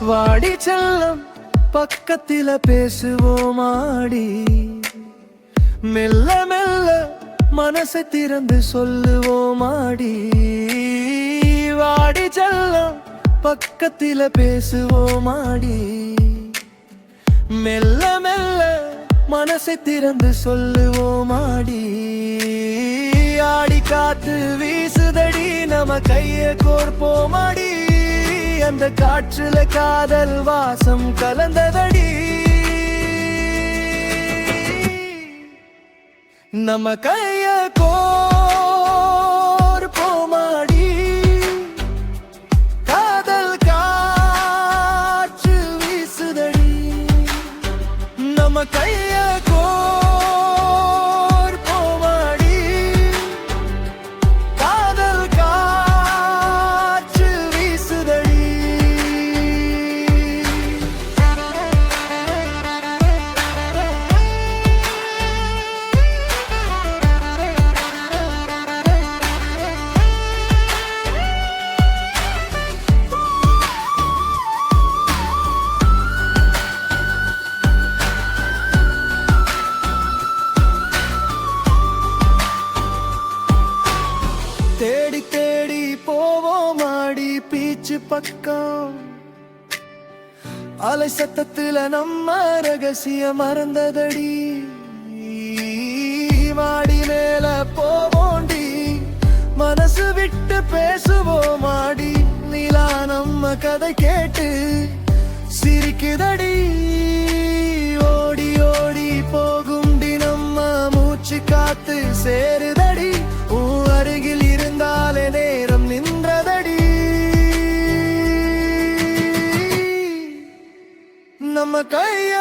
வாடி செல்லம் பக்கத்தில பேசுவோமாடி, மெல்ல மெல்ல மனசை திறந்து சொல்லுவோமாடி. வாடி செல்லம் பக்கத்தில பேசுவோமாடி, மெல்ல மெல்ல மனசை திறந்து சொல்லுவோமாடி. ஆடி காத்து வீசுதடி, நம்ம கைய கோர்ப்போமாடி, அந்த காற்றுல காதல் வாசம் கலந்ததடி. நம்ம கைய கோர்ப்போமாடி, காதல் காற்று வீசுதடி. நம்ம கைய கோர்ப்போமாடி, காதல் காற்று வீசுதடி. தேடி தேடி போவோமாடி பீச்சு பக்கம், அலை சத்தத்துல நம்ம ரகசியம் மறந்ததடி. மாடி மேல போவோண்டி, மனசு விட்டு பேசுவோமாடி, நிலா நம்ம கதை கேட்டு சிரிக்குதடி. ஓடி ஓடி போகும்டி நம்ம மூச்சு காத்து சேருதடி, அருகில் இருந்தாலே நேரம் நின்றதடி. நம்ம கைய